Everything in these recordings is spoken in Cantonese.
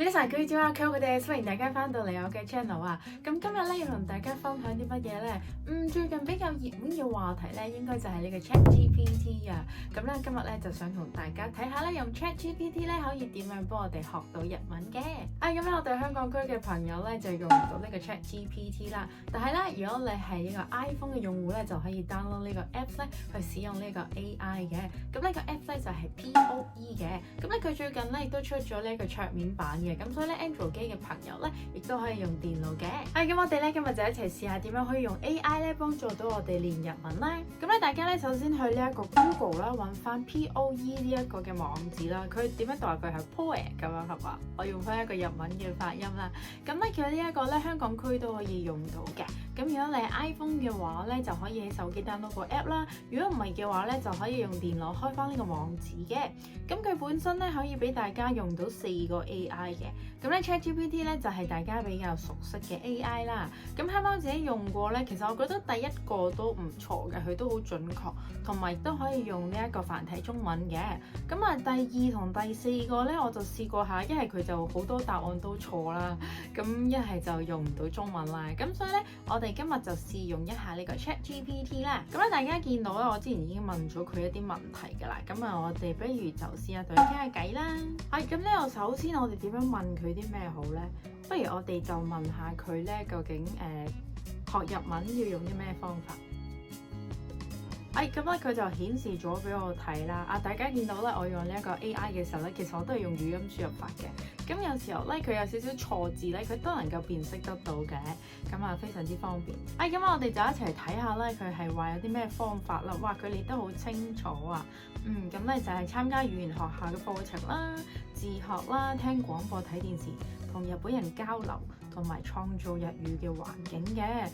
皆さんこんにちは，佢哋歡迎大家翻到嚟我嘅 channel 啊！咁今日咧要同大家分享啲乜嘢咧？最近比較熱門嘅話題咧，應該就係呢個 ChatGPT 啊！咁咧今日咧就想同大家睇下咧，用 ChatGPT 咧可以點樣幫我哋學到日文嘅。咁咧我哋香港區嘅朋友咧就用唔到呢個 ChatGPT 啦，但係咧如果你係呢個 iPhone 嘅用戶咧，就可以 download 呢個 app 咧去使用呢個 AI 嘅。咁呢個 app 咧就係 POE 嘅。咁咧佢最近咧亦都出咗呢一個桌面版嘅，咁所以咧 Android 機嘅朋友咧亦都可以用電腦嘅。咁我哋咧今日就一齊試下點樣可以用 AI 咧幫助到我哋練日文啦。咁咧大家咧首先去呢一個 Google 啦，揾翻 POE 呢一個嘅網址啦。佢點樣讀啊？佢係 POE 咁樣係嘛？我用翻一個日文嘅發音啦。咁咧佢呢一個咧香港區都可以用到嘅。咁如果你係 iPhone 嘅話咧，就可以喺手機 download 個 app 啦。如果唔係嘅話咧，就可以用電腦開翻呢個網址嘅。咁佢本身咧可以俾大家用到4個 AI 嘅。咁咧 ChatGPT 咧就係大家比較熟悉嘅 AI 啦。咁啱啱自己用過咧，其實我覺得第一個都唔錯嘅，佢都好準確，同埋都可以用呢一個繁體中文嘅。咁啊，第2同第4個咧，我就試過下，一係佢就好多答案都錯啦，咁一係就用唔到中文啦。咁所以咧，我哋今日就試用一下呢個 ChatGPT 啦。咁咧，大家見到咧，我之前已經問咗佢一啲問題㗎啦。咁啊，我哋不如就試下同佢傾下偈啦。咁咧，我首先我哋點樣問佢啲咩好咧？不如我哋就問下佢咧，究竟學日文要用啲咩方法？咁咧佢就顯示咗俾我睇啦。大家見到咧，我用呢一個 AI 嘅時候咧，其實我都係用語音輸入法嘅。咁有時候咧，佢有少少錯字咧，佢都能夠辨識得到嘅。咁啊，非常之方便。咁我哋就一齊睇下咧，佢係話有啲咩方法啦。哇，佢列得好清楚啊。咁咧就係參加語言學校嘅課程啦、自學啦、聽廣播、睇電視、同日本人交流，同埋創造日語嘅環境嘅。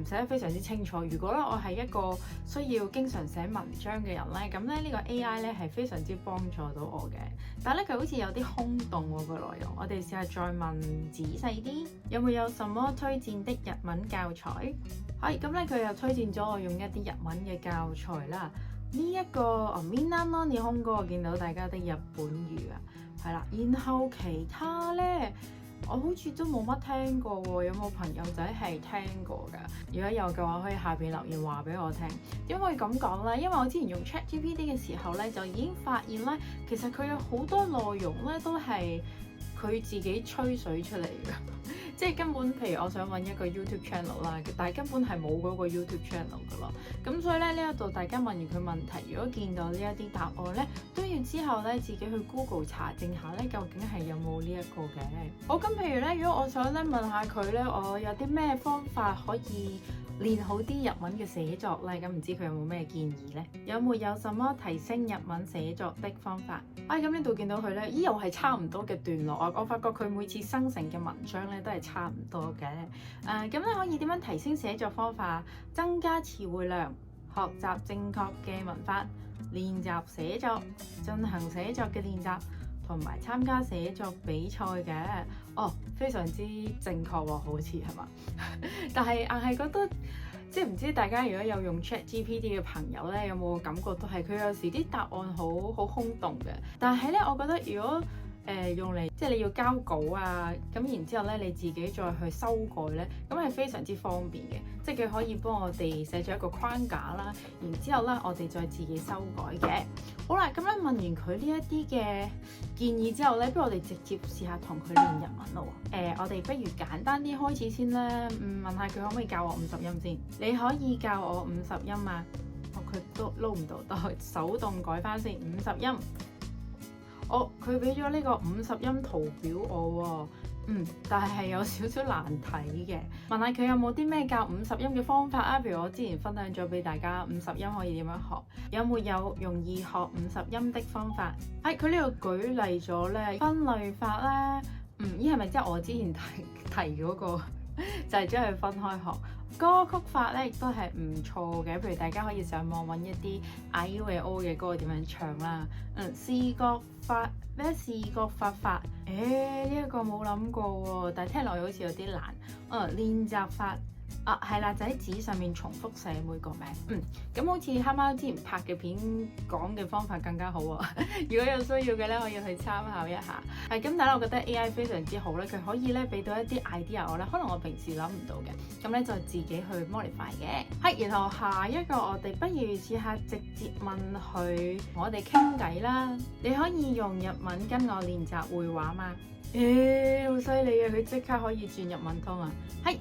寫得非常之清楚。如果咧我係一個需要經常寫文章嘅人咧，咁咧呢個 AI 咧係非常之幫助到我嘅。但係咧佢好似有啲空洞喎個內容，我哋試下再問仔細啲，有冇什麼推薦的日文教材？咁咧佢又推薦咗我用一啲日文嘅教材啦。呢一個みんなの日本語，我見到大家的日本語啊，係啦。然後其他咧，我好似都冇乜聽過喎，有冇朋友仔係聽過㗎？如果有嘅話，可以下邊留言話俾我聽。點解可以咁講咧？因為我之前用 ChatGPT 嘅時候咧，就已經發現咧，其實佢有好多內容咧都係佢自己吹水出嚟嘅。即係根本，譬如我想揾一個 YouTube channel 啦，但係根本係冇嗰個 YouTube channel 噶咯。咁所以咧呢一度大家問完佢問題，如果見到呢一啲答案咧，都要之後咧自己去 Google 查證下咧，究竟係有冇呢一個嘅。好，咁譬如咧，如果我想咧問下佢咧，我有啲咩方法可以練好啲日文嘅寫作咧？咁唔知佢有冇咩建議咧？有冇什麼提升日文寫作的方法？咁呢度見到佢咧，又係差唔多嘅段落。我發覺佢每次生成嘅文章咧都係差唔多嘅。咁咧可以點樣提升寫作方法？增加詞彙量，學習正確嘅文法，練習寫作，進行寫作嘅練習，同埋參加寫作比賽嘅。非常之正確喎，好似係嘛？但係硬係覺得，即係唔知大家如果有用 ChatGPT 嘅朋友咧，有冇感覺到係佢有時啲答案好空洞嘅？但係咧，我覺得如果用嚟即係你要交稿啊，咁然之後咧你自己再去修改咧，咁係非常之方便嘅。即係佢可以幫我哋寫咗一個框架啦，然之後咧我哋再自己修改嘅。好啦，咁咧問完佢呢一啲嘅建議之後咧，不如我哋直接試下同佢練日文咯。我哋不如簡單啲開始先啦。問下佢可唔可以教我50音先？你可以教我50音啊？佢都撈唔到，都手動改翻先50音。佢俾咗呢個50音圖表我喎，但係有少少難睇嘅。問下佢有冇啲咩教50音嘅方法啊？譬如我之前分享咗俾大家50音可以點樣學，有冇容易學50音的方法？佢呢度舉例咗咧分類法咧，係咪即係我之前提嗰個？就係將佢分開學。歌曲法咧亦都係唔錯嘅，譬如大家可以上網揾一啲 A.I.O 嘅歌點樣唱啦。視覺法咩？視覺法，呢一個冇諗過喎，但係聽落去好似有啲難。練習法，啊，係啦，就喺紙上面重複寫每個名。咁好似黑貓之前拍嘅片講嘅方法更加好啊！如果有需要嘅咧，可以去參考一下。咁但係我覺得 AI 非常之好咧，佢可以咧俾到一啲 idea 我咧，可能我平時諗唔到嘅，咁咧就自己去 modify 嘅。然後下一個我哋不如試下直接問佢，我哋傾偈啦。你可以用日文跟我練習繪畫嘛？好犀利啊！佢即刻可以轉日文通啊！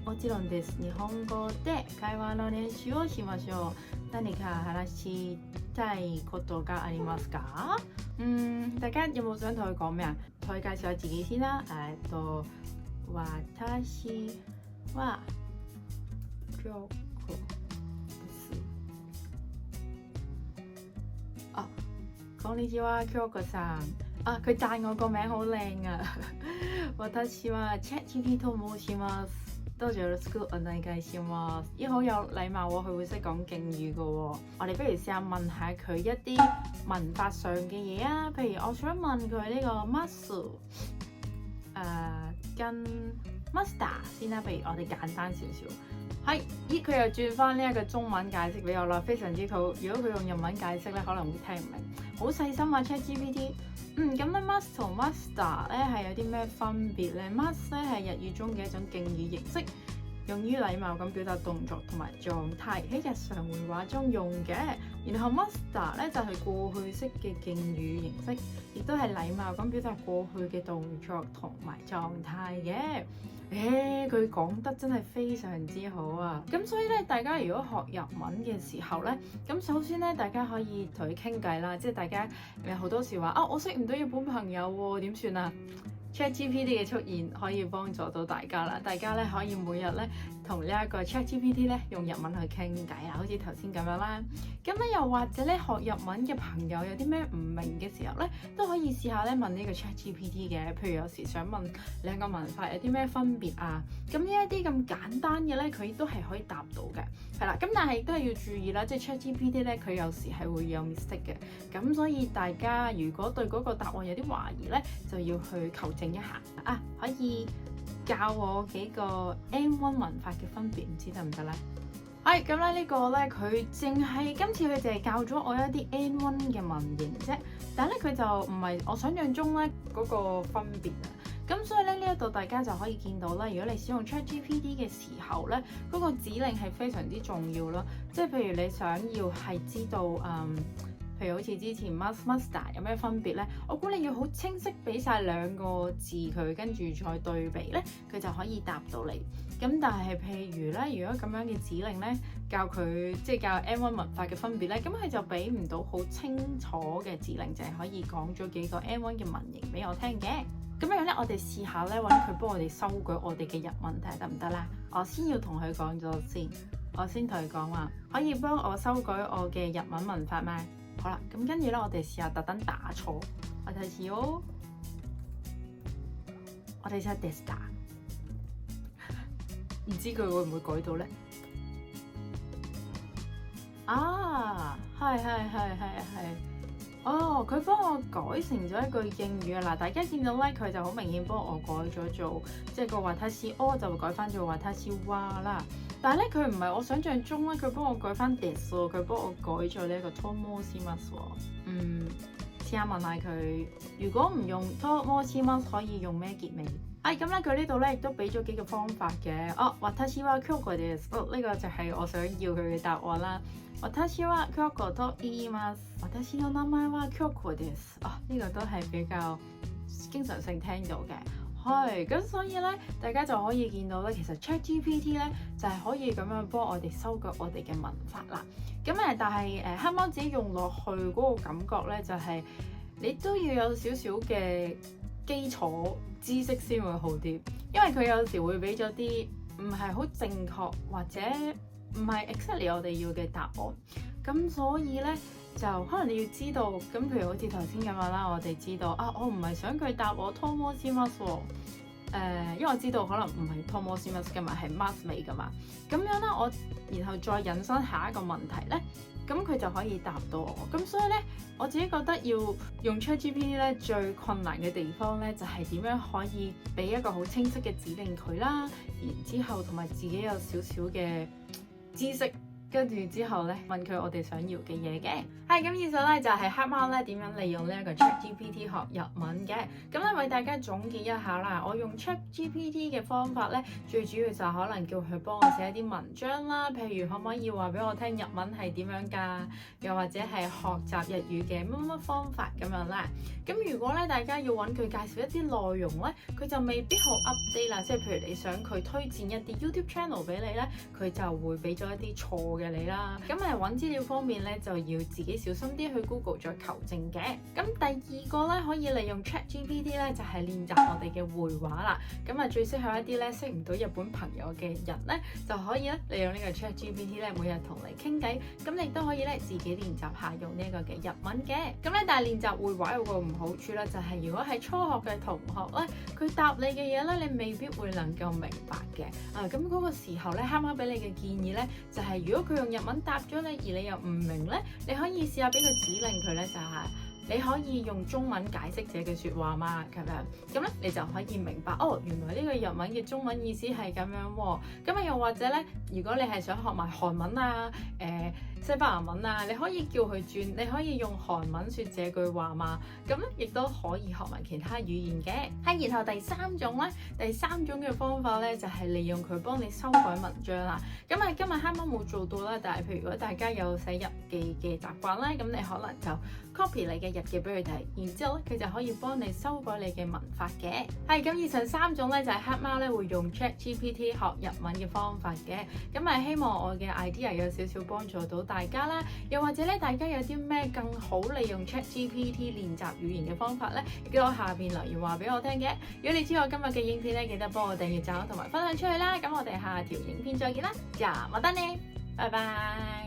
もちろんです。日本語で会話の練習をしましょう。何か話したいことがありますか？大家有冇想同佢講咩啊？同佢介紹下自己先啦。私は京子です。こんにちは、京子さん。佢讚我個名好靚啊！私はChatGPTと申します。多謝よろしくお願いします。好有禮貌喎，佢會識講敬語嘅喎。我哋不如試下問下佢一啲文法上嘅嘢啊。譬如我想問佢呢個 muscle 跟 master 先啦。譬如我哋簡單少少。佢又轉翻呢一個中文解釋俾我啦，非常之好。如果佢用日文解釋咧，可能會聽唔明。好細心啊 ChatGPT。咁咧 must 同 master 咧係有啲咩分別咧 ？must 咧係日語中嘅一種敬語形式，用於禮貌咁表達動作同埋狀態，喺日常會話中用嘅。然後 master 咧就係過去式嘅敬語形式，亦都係禮貌咁表達過去嘅動作同埋狀態嘅。佢講得真係非常之好啊！咁所以咧，大家如果學日文嘅時候咧，咁首先咧，大家可以同佢傾偈啦，即係大家有好多時話我識唔到日本朋友喎，點算啊？ChatGPT 嘅出現可以幫助到大家啦，大家咧可以每日咧同呢一個 ChatGPT 咧用日文去傾偈啊，好似頭先咁樣啦。咁咧又或者咧學日文嘅朋友有啲咩唔明嘅時候咧，都可以試下咧問呢個 ChatGPT 嘅。譬如有時想問兩個文法有啲咩分別啊，咁呢一啲咁簡單嘅咧，佢都係可以答到嘅。係啦，咁但係都係要注意啦，即係 ChatGPT 咧，佢有時係會有 mistake 嘅。咁所以大家如果對嗰個答案有啲懷疑咧，就要去求證一下啊。可以教我幾個 N1 文法嘅分別，唔知得唔得咧？咁咧呢個咧佢淨係今次佢淨係教咗我一啲 N1 嘅文型啫，但係咧佢就唔係我想象中咧嗰個分別啊。咁所以咧呢一度大家就可以見到啦，如果你使用 ChatGPT 嘅時候咧，嗰個指令係非常之重要咯。即係譬如你想要係知道譬如好似之前 master 有咩分別咧？我估你要好清晰俾晒兩個字佢，跟住再對比咧，佢就可以答到你。咁但係譬如咧，如果咁樣嘅指令咧，教佢即係教 N1 文法嘅分別咧，咁佢就俾唔到好清楚嘅指令，就係可以講咗幾個 N1 嘅文型俾我聽嘅。咁樣咧，我哋試下咧揾佢幫我哋修改我哋嘅日文，睇下得唔得啦？我先要同佢講咗先，我先同佢講話，可以幫我修改我嘅日文文法咩？好啦，咁跟住咧，我哋試下特登打錯，我睇試哦。我哋試下 test， 唔知佢會唔會改到咧？係。佢幫我改成咗一句敬語啊！嗱，大家見到咧，佢就好明顯幫我改咗做，即係個私は就會改翻做私は啦。但係咧，佢唔係我想象中咧，佢幫我改翻 this 喎，佢幫我改咗呢一個 tomoshima 喎。試下問下佢，如果唔用 tomoshima 可以用咩結尾？咁咧，佢呢度咧亦都俾咗幾個方法嘅。私は京子です。呢個就係我想要佢嘅答案啦。私は京子と言います。私の名前は京子です。呢個都係比較經常性聽到嘅。咁所以咧，大家就可以見到咧，其實 ChatGPT 咧就係可以咁樣幫我哋修改我哋嘅文法啦。咁但係黑貓自己用落去嗰個感覺咧，就係你都要有少少嘅基礎知識先會好啲，因為佢有時會俾咗啲唔係好正確或者唔係 exactly 我哋要嘅答案，咁所以咧就可能你要知道，咁譬如好似頭先咁樣啦，我哋知道我唔係想佢答我 tomoshima 喎，因為我知道可能唔係 Pomosimus 㗎嘛，係 Mas 尾㗎嘛。咁樣咧，我然後再引申下一個問題咧，咁佢就可以答到我。咁所以咧，我自己覺得要用 ChatGPT 咧，最困難嘅地方咧，就係點樣可以俾一個好清晰嘅指令佢啦，然之後同埋自己有少少嘅知識。跟住之後咧，問佢我哋想要嘅嘢嘅。係咁，以上咧就係黑貓咧點樣利用呢一個 ChatGPT 學日文嘅。咁咧為大家總結一下啦，我用 ChatGPT 嘅方法咧，最主要就可能叫佢幫我寫一啲文章啦，譬如可唔可以話俾我聽日文係點樣㗎？又或者係學習日語嘅乜乜方法咁樣啦。咁如果咧大家要揾佢介紹一啲內容咧，佢就未必好 update 啦。即係譬如你想佢推薦一啲 YouTube channel 俾你咧，佢就會俾咗一啲錯嘅你啦。咁揾資料方面咧，就要自己小心啲去 Google 再求證嘅。咁第二個咧，可以利用 ChatGPT 咧，就係練習我哋嘅會話啦。咁最適合一啲咧識唔到日本朋友嘅人咧，就可以咧利用呢個 ChatGPT 咧，每日同你傾偈。咁你都可以咧自己練習下用呢一個嘅日文嘅。咁咧，但係練習會話有個唔好處咧，就係如果係初學嘅同學咧，佢答你嘅嘢咧，你未必會能夠明白嘅。咁嗰個時候咧，黑貓俾你嘅建議咧，就係如果佢用日文答咗你，而你又唔明咧，你可以試下俾個指令佢咧，就係你可以用中文解釋這句説話嘛，咁咧你就可以明白哦，原來呢個日文嘅中文意思係咁樣喎。咁又或者咧，如果你係想學埋韓文啊、西班牙文啊，你可以叫佢轉，你可以用韓文説這句話嘛，咁咧亦都可以學埋其他語言嘅。係，然後第三種嘅方法咧，就係利用佢幫你修改文章啦。咁今日黑貓冇做到啦，但係譬如如果大家有寫日記嘅習慣咧，咁你可能就 copy 你嘅日記俾佢睇，然之後咧佢就可以幫你修改你嘅文法嘅。係咁，以上3種咧就係黑貓咧會用 ChatGPT 學日文嘅方法嘅。咁希望我嘅 idea 有少少幫助到大家啦。又或者咧，大家有啲咩更好利用 ChatGPT 練習語言嘅方法咧，亦都喺下邊留言話俾我聽嘅。如果你知我今日嘅影片咧，記得幫我訂閱、讚好同埋分享出去啦。咁我哋下條影片再見啦，じゃあまたね，拜拜。